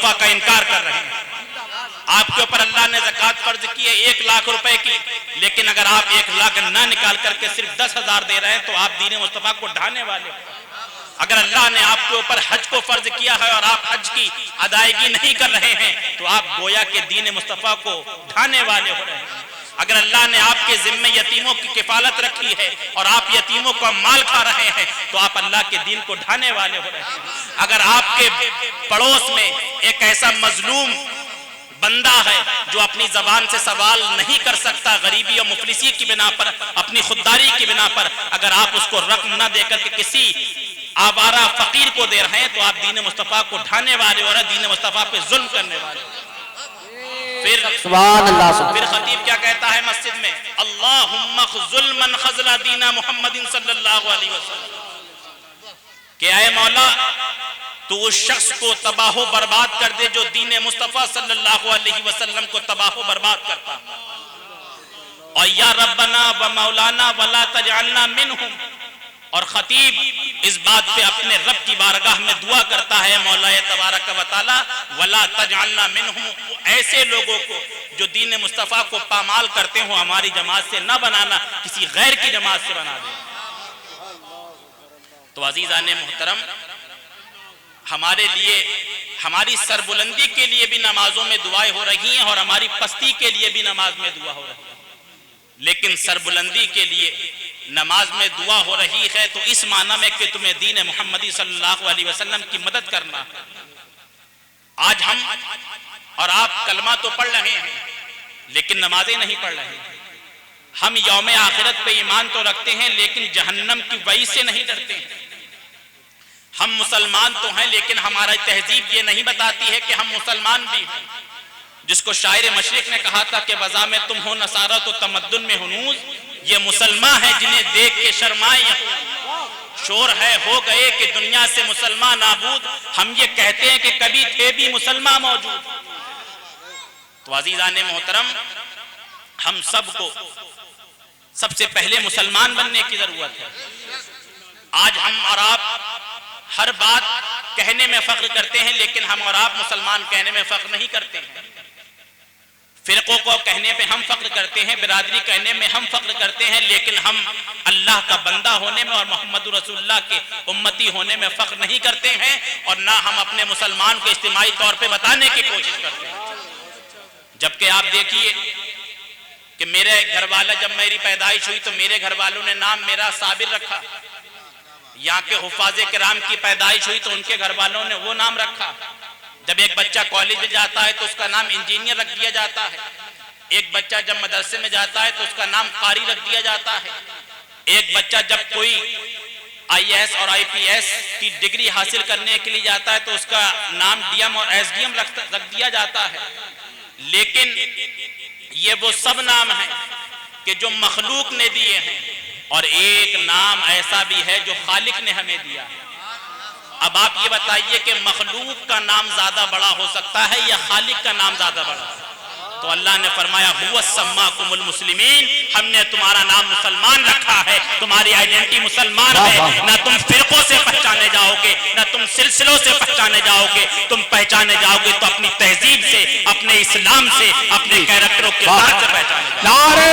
मुस्तफा का इनकार कर रहे हैं। आपके ऊपर अल्लाह ने ज़कात फर्ज की है 1 लाख रुपए की, लेकिन अगर आप 1 लाख ना निकाल करके सिर्फ 10,000 दे रहे हैं तो आप दीन मुस्तफा को ढाने वाले हो। अगर अल्लाह ने आपके ऊपर हज को फर्ज किया है और आप हज की अदायगी नहीं कर रहे हैं तो आप गोया के दीन मुस्तफा को ढाने वाले हो रहे हैं। अगर अल्लाह ने आपके जिम्मे यतीमों की किफालत रखी है और आप यतीमों का माल खा रहे हैं तो आप अल्लाह के दीन को ढाने वाले हो रहे हैं। अगर आपके पड़ोस में एक ऐसा मजलूम बंदा है जो अपनी जबान से सवाल नहीं कर सकता, गरीबी और मुफलिसी की बिना पर, अपनी खुददारी की बिना पर, अगर आप उसको रकम न देकर के किसी आवारा फकीर को दे रहे हैं तो आप दीन मुस्तफा को ढाने वाले और दीन मुस्तफा पे जुल्म करने वाले। फिर खतीब क्या कहता है मस्जिद में, अल्लाहुम्मा ज़ुल्मन खज़ला दीना मुहम्मदिन सल्लल्लाहु अलैहि वसल्लम, कि ऐ मौला तो उस शख्स को तबाहो बर्बाद कर दे जो दीन मुस्तफा सल्लल्लाहु अलैहि वसल्लम को तबाहो बर्बाद करता, और या रब्बना व मौलाना वला तजअलना मिनहुम, और खतीब इस बात पे अपने रब की बारगाह में दुआ करता है, मौला तबारक व तआला वला तजअलना मिनहुम, ऐसे लोगों को जो दीन मुस्तफा को पामाल करते हो हमारी जमात से न बनाना, किसी गैर की जमात से बना दे। तो अजीज़ाने मोहतरम, हमारे लिए, हमारी सरबुलंदी के लिए भी नमाजों में दुआएं हो रही हैं और हमारी पस्ती के लिए भी नमाज में दुआ हो रही है। लेकिन सरबुलंदी के लिए नमाज में दुआ हो रही है तो इस माना में कि तुम्हें दीन मुहम्मदी सल्लल्लाहु अलैहि वसल्लम की मदद करना। आज हम और आप कलमा तो पढ़ रहे हैं लेकिन नमाजें नहीं पढ़ रहे हैं। हम यौम आखिरत पे ईमान तो रखते हैं लेकिन जहन्नम की वही से नहीं डरते हैं। हम मुसलमान तो हैं लेकिन हमारा तहजीब ये नहीं बताती है कि हम मुसलमान भी हैं। जिसको शायर मशरिक ने कहा था कि वज़ा में तुम हो नसारा तो तमद्दुन में हुनूज, ये मुसलमान है जिन्हें देख के शर्माए शोर है हो गए कि दुनिया से मुसलमान नाबूद, हम ये कहते हैं कि कभी थे भी मुसलमान मौजूद। तो अजीज़ाने मोहतरम, हम सबको सबसे पहले मुसलमान बनने की जरूरत है। आज हम और आप हर बात कहने में फख्र करते हैं लेकिन हम और आप मुसलमान कहने में फख्र नहीं करते हैं। फिरकों को कहने पे हम फख्र करते हैं, बिरादरी कहने में हम फख्र करते हैं, लेकिन हम अल्लाह का बंदा होने में और मोहम्मद रसूलुल्लाह के उम्मती होने में फख्र नहीं करते हैं और ना हम अपने मुसलमान को इज्तिमाई तौर पे बताने की कोशिश करते हैं। जबकि आप देखिए कि मेरे घर वाला, जब मेरी पैदाइश हुई तो मेरे घर वालों ने नाम मेरा साबिर रखा। यहाँ के हुफाज़े किराम की पैदाइश हुई तो उनके घर वालों ने वो नाम रखा। जब एक बच्चा कॉलेज में जाता है तो उसका नाम इंजीनियर रख दिया जाता है। एक बच्चा जब मदरसे में जाता है तो उसका नाम कारी रख दिया जाता है। एक बच्चा जब कोई IAS और IPS की डिग्री हासिल करने के लिए जाता है तो उसका नाम DM और SDM रख दिया जाता है। लेकिन ये वो सब नाम हैं कि जो मखलूक ने दिए हैं और एक नाम ऐसा भी है जो खालिक ने हमें दिया है। अब आप ये बताइए कि मखलूक का नाम ज्यादा बड़ा हो सकता है या खालिक का नाम ज्यादा बड़ा? तो अल्लाह ने फरमाया हुवा सम्माकुमुल मुस्लिमीन, हमने तुम्हारा नाम मुसलमान रखा है, तुम्हारी आइडेंटिटी मुसलमान है। ना तुम फिरकों से पहचाने जाओगे, ना तुम सिलसिलों से पहचाने जाओगे, तुम पहचाने जाओगे तो अपनी तहजीब से, अपने इस्लाम से, अपने कैरेक्टरों के साथ से पहचाने। नारे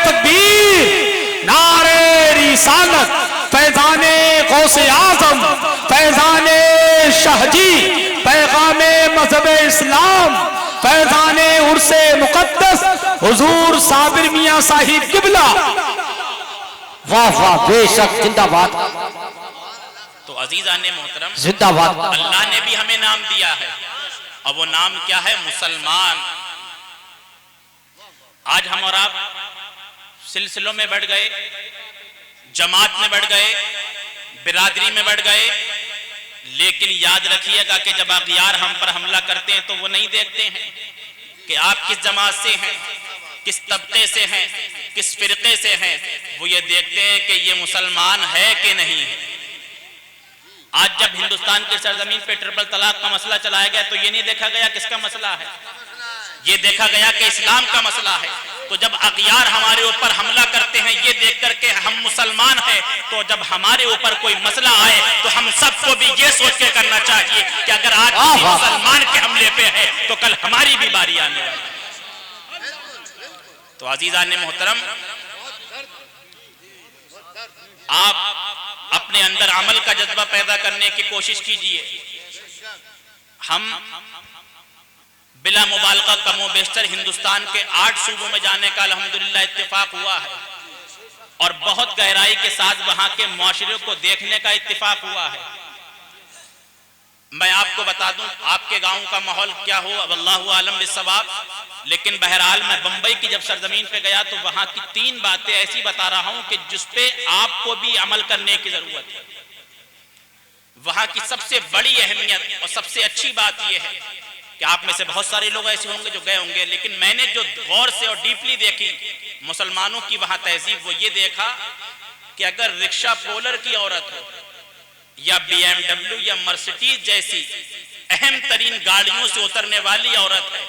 तकबीर, नारे रिसालत, फैज़ाने गौसे आज़म, फैज़ाने शाहजी, पैगामे मज़हब इस्लाम, फैज़ाने उर्से मुक़द्दस हुजूर साबिर मियां साहिब किबला। वाह वाह, बेशक, जिंदाबाद। तो अजीज़ाने मोहतरम, जिंदाबाद। अल्लाह ने भी हमें नाम दिया है और वो नाम क्या है? मुसलमान। आज हम और आप सिलसिलों में बढ़ गए, जमात में बढ़ गए, बिरादरी में बढ़ गए, लेकिन याद रखिएगा कि जब अग़ियार हम पर हमला करते हैं तो वो नहीं देखते हैं कि आप किस जमात से हैं, किस तबके से हैं, किस फिरके से हैं। वो ये देखते हैं कि ये मुसलमान है कि नहीं है। आज जब हिंदुस्तान की सरजमीन पे ट्रिपल तलाक का मसला चलाया गया तो ये नहीं देखा गया किसका मसला है, ये देखा गया कि इस्लाम का मसला है। तो जब अग़ियार हमारे ऊपर हमला करते हैं ये देख करके हम मुसलमान हैं, तो जब हमारे ऊपर कोई मसला आए तो हम सबको भी ये सोच के करना चाहिए कि अगर आज मुसलमान के हमले पे तो कल हमारी भी बारी आने वाली है। तो अजीजान मोहतरम, आप अपने अंदर अमल का जज्बा पैदा करने की कोशिश कीजिए। हम बिला मुबालगा कमो बेशतर हिंदुस्तान के 8 सूबों में जाने का अल्हम्दुलिल्लाह इत्तेफाक हुआ है और बहुत गहराई के साथ वहां के मुआशरे को देखने का इत्तेफाक हुआ है। मैं आपको बता दूं आपके गांव का माहौल क्या हो, अब अल्लाहु आलम बिस्सवाब, लेकिन बहरहाल मैं बंबई की जब सरजमीन पे गया तो वहां की 3 बातें ऐसी बता रहा हूं कि जिस पे आपको भी अमल करने की जरूरत है। वहां की सबसे बड़ी अहमियत और सबसे अच्छी बात यह है कि आप में से बहुत सारे लोग ऐसे होंगे जो गए होंगे, लेकिन मैंने जो गौर से और डीपली देखी मुसलमानों की वहां तहजीब, वो ये देखा कि अगर रिक्शा पोलर की औरत हो या BMW या मर्सिडीज जैसी अहम तरीन गाड़ियों से उतरने वाली औरत है,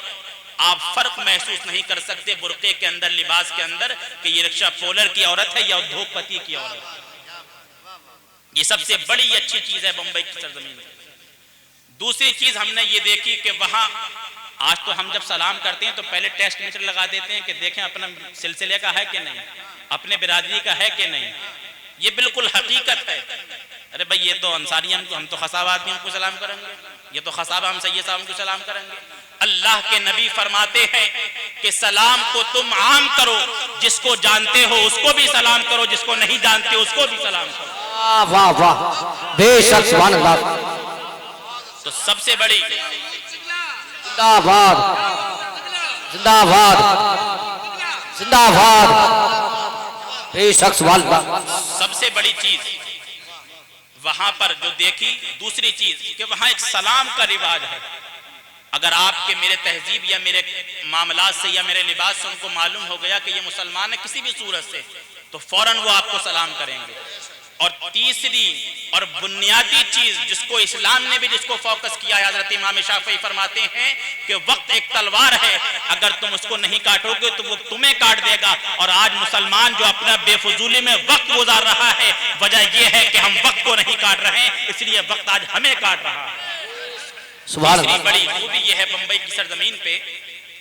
आप फर्क महसूस नहीं कर सकते बुर्के के अंदर, लिबास के अंदर, कि ये रिक्शा पोलर की औरत है या उद्योगपति की औरत है। ये सबसे बड़ी अच्छी चीज है बंबई की सरजमीन में। दूसरी चीज हमने ये देखी कि वहां आज तो हम जब सलाम करते हैं तो पहले टेस्ट मीटर लगा देते हैं कि देखें अपना सिलसिले का है कि नहीं, अपने बिरादरी का है कि नहीं। ये बिल्कुल हकीकत है। अरे भाई, ये तो अंसारी हम तो खसाब आदमी हमको सलाम करेंगे, ये तो खसाब हम सैयद साहब को सलाम करेंगे। अल्लाह के नबी फरमाते हैं कि सलाम को तुम आम करो, जिसको जानते हो उसको भी सलाम करो, जिसको नहीं जानते उसको भी सलाम करो। वाह वाह, बेशक सुभान अल्लाह। तो सबसे बड़ी जिंदाबाद जिंदाबाद जिंदाबाद, बेशक सुभान अल्लाह। सबसे बड़ी चीज वहां पर जो देखी, दूसरी चीज कि वहां एक सलाम का रिवाज है। अगर आपके मेरे तहजीब या मेरे मामलात से या मेरे लिबास से उनको मालूम हो गया कि ये मुसलमान है किसी भी सूरत से, तो फौरन वो आपको सलाम करेंगे। और तीसरी और बुनियादी चीज जिसको इस्लाम ने भी जिसको फोकस किया है, हजरत इमाम शाफी फरमाते हैं कि वक्त एक तलवार है, अगर तुम उसको नहीं काटोगे तो वो तुम्हें काट देगा। और आज मुसलमान जो अपना बेफजूली में वक्त गुजार रहा है, वजह यह है कि हम वक्त को नहीं काट रहे हैं, इसलिए वक्त आज हमें काट रहा है। तीसरी बड़ी खूबी यह है बंबई की सरजमीन पे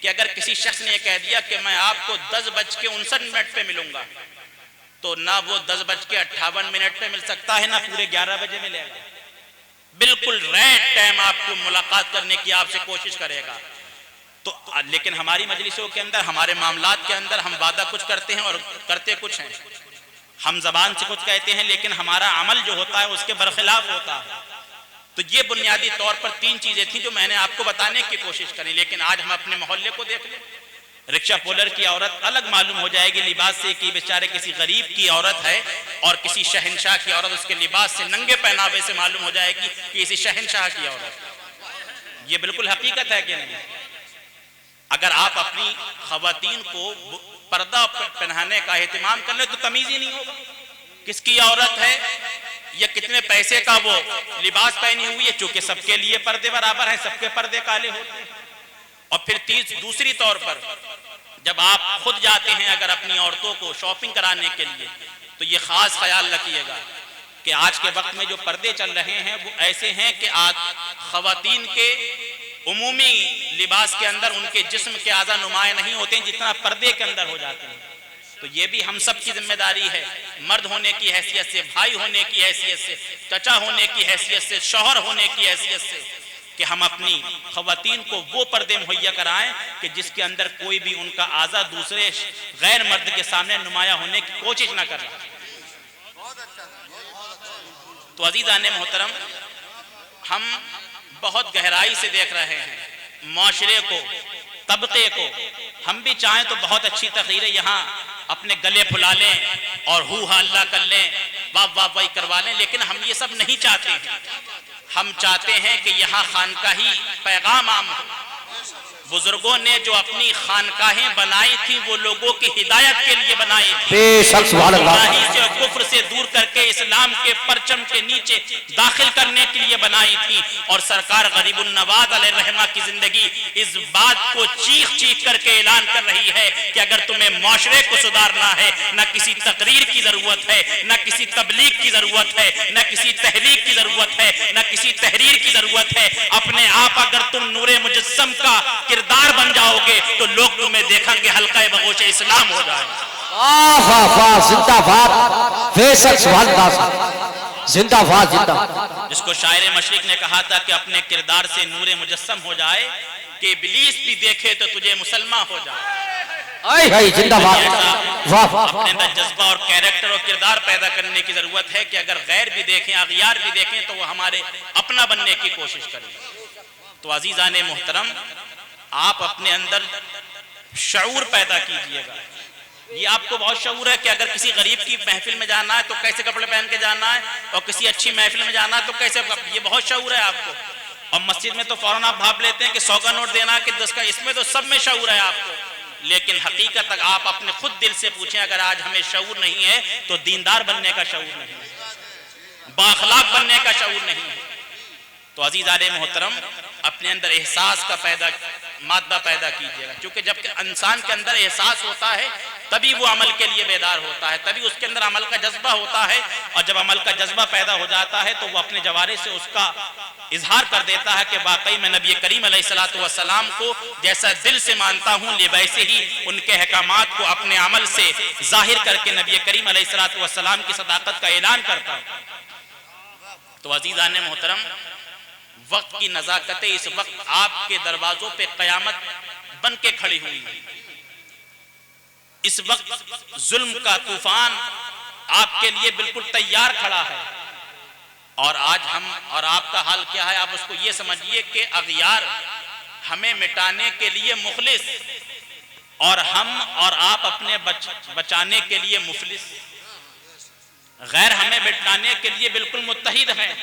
कि अगर किसी शख्स ने कह दिया कि मैं आपको 10:59 पे मिलूंगा, तो ना वो 10:58 पे मिल सकता है, ना पूरे 11 बजे मिलेगा। बिल्कुल राइट टाइम आपको मुलाकात करने की आपसे कोशिश करेगा। तो लेकिन हमारी मजलिसों के अंदर, हमारे मामलात के अंदर हम वादा कुछ करते हैं और करते कुछ हैं। हम जबान से कुछ कहते हैं लेकिन हमारा अमल जो होता है उसके बरखिलाफ होता है। तो ये बुनियादी तौर पर 3 चीजें थी जो मैंने आपको बताने की कोशिश करी। लेकिन आज हम अपने मोहल्ले को देख लें, रिक्शा पोलर की औरत अलग मालूम हो जाएगी लिबास से कि बेचारे किसी गरीब की औरत है, और किसी शहंशाह की औरत उसके लिबास से, नंगे पहनावे से मालूम हो जाएगी कि किसी शहंशाह की औरत। ये बिल्कुल हकीकत है कि नहीं? अगर आप अपनी खवातीन को पर्दा पहनाने का एहतमाम कर ले तो तमीज ही नहीं होगा किसकी औरत है या कितने पैसे का वो लिबास पहनी हुई है, चूंकि सबके लिए पर्दे बराबर हैं, सबके पर्दे काले होते हैं। और फिर दूसरी तौर पर जब आप खुद जाते हैं अगर अपनी औरतों को शॉपिंग कराने के लिए, तो ये खास ख्याल रखिएगा कि आज के वक्त में जो पर्दे चल रहे हैं वो ऐसे हैं कि आज खवातीन के उमूमी लिबास के अंदर उनके जिस्म के आज़ा नुमाया नहीं होते हैं जितना पर्दे के अंदर हो जाते हैं। तो ये भी हम सब की जिम्मेदारी है, मर्द होने की हैसियत से, भाई होने की हैसियत से, चचा होने की हैसियत से, शौहर होने की हैसियत से, कि हम अपनी खवातीन को वो पर्दे मुहैया कराएं कि जिसके अंदर कोई भी उनका आज़ा दूसरे गैर मर्द के सामने नुमाया होने की कोशिश ना करे। तो अजीज़ान मोहतरम, हम बहुत गहराई से देख रहे हैं माशरे को, तबके को। हम भी चाहें तो बहुत अच्छी तकरीरें यहाँ अपने गले फुला लें और हू हा अल्लाह कर लें, वाह वाह वाह करवा लें, लेकिन हम ये सब नहीं चाहते हैं। हम चाहते हैं कि यहाँ खानकाही पैगाम आम हो। बुजुर्गों ने जो अपनी खानकाहें बनाई थी वो लोगों की हिदायत के लिए बनाई थी, गुमराही से और कुफ्र से दूर करके इस्लाम के परचम के नीचे दाखिल करने के लिए बनाई थी। और सरकार गरीबुन नवाज अलैहिर्रहमा की जिंदगी इस बात को चीख चीख करके ऐलान कर रही है कि अगर तुम्हें माशरे को सुधारना है, न किसी तकरीर की जरूरत है, न किसी तबलीग की जरूरत है, न किसी तहरीक की जरूरत है, न किसी तहरीर की जरूरत है। अपने आप अगर तुम नूरे मुजस्सम का का किरदार बन जाओगे तो लोग तुम्हें देखेंगे हल्का बगोश इस्लाम हो जाएगा। वाह वाह वाह, जिंदाबाद, बेशक सुभान अल्लाह, जिंदाबाद जिंदाबाद। जिसको शायर मशरिक ने कहा था कि अपने किरदार से नूरे मुजस्सम हो जाए कि इब्लीस भी देखे तो तुझे मुसलमान हो जाए। हाय हाय, जिंदाबाद, वाह वाह। अपने अंदर जज्बा और कैरेक्टर और किरदार पैदा करने की जरूरत है कि अगर गैर भी देखें, अगियार भी देखें तो वो हमारे अपना बनने की कोशिश करें। तो अजीजान मोहतरम, आप अपने अंदर शऊर पैदा कीजिएगा। ये आपको बहुत शऊर है कि अगर किसी गरीब की महफिल में जाना है तो कैसे कपड़े पहन के जाना है, और किसी अच्छी महफिल में जाना है तो कैसे, ये बहुत शऊर है आपको। और मस्जिद में तो फौरन आप भाप लेते हैं कि 100 का नोट देना कि 10 का, इसमें तो सब में शऊर है आपको। लेकिन हकीकत तक आप अपने खुद दिल से पूछें, अगर आज हमें शऊर नहीं है तो दीनदार बनने का शऊर नहीं है, बाखलाक बनने का शऊर नहीं है। तो अजीज़ाने मोहतरम, अपने अंदर एहसास का मादा पैदा कीजिएगा, क्योंकि जब इंसान के अंदर एहसास होता है तभी वो अमल के लिए बेदार होता है, तभी उसके अंदर अमल का जज्बा होता है। और जब अमल का जज्बा पैदा हो जाता है तो वो अपने जवारे से उसका इजहार कर देता है कि वाकई मैं नबी करीम अलैहिस्सलातु वस्सलाम को जैसा दिल से मानता हूँ, वैसे ही उनके अहकामात को अपने अमल से जाहिर करके नबी करीम अलैहिस्सलातु वस्सलाम की सदाकत का ऐलान करता हूँ। तो अजीज़ाने मोहतरम, वक्त की नजाकतें इस वक्त आपके दरवाजों पे कयामत बन के खड़ी हुई है। इस वक्त जुल्म का तूफान आपके लिए बिल्कुल तैयार खड़ा है। और आज हम और आपका हाल क्या है, आप उसको ये समझिए कि अगियार हमें मिटाने के लिए मुखलिस, और हम और आप अपने बचाने के लिए मुफलिस। गैर हमें मिटाने के लिए बिल्कुल मुत्तहिद हैं,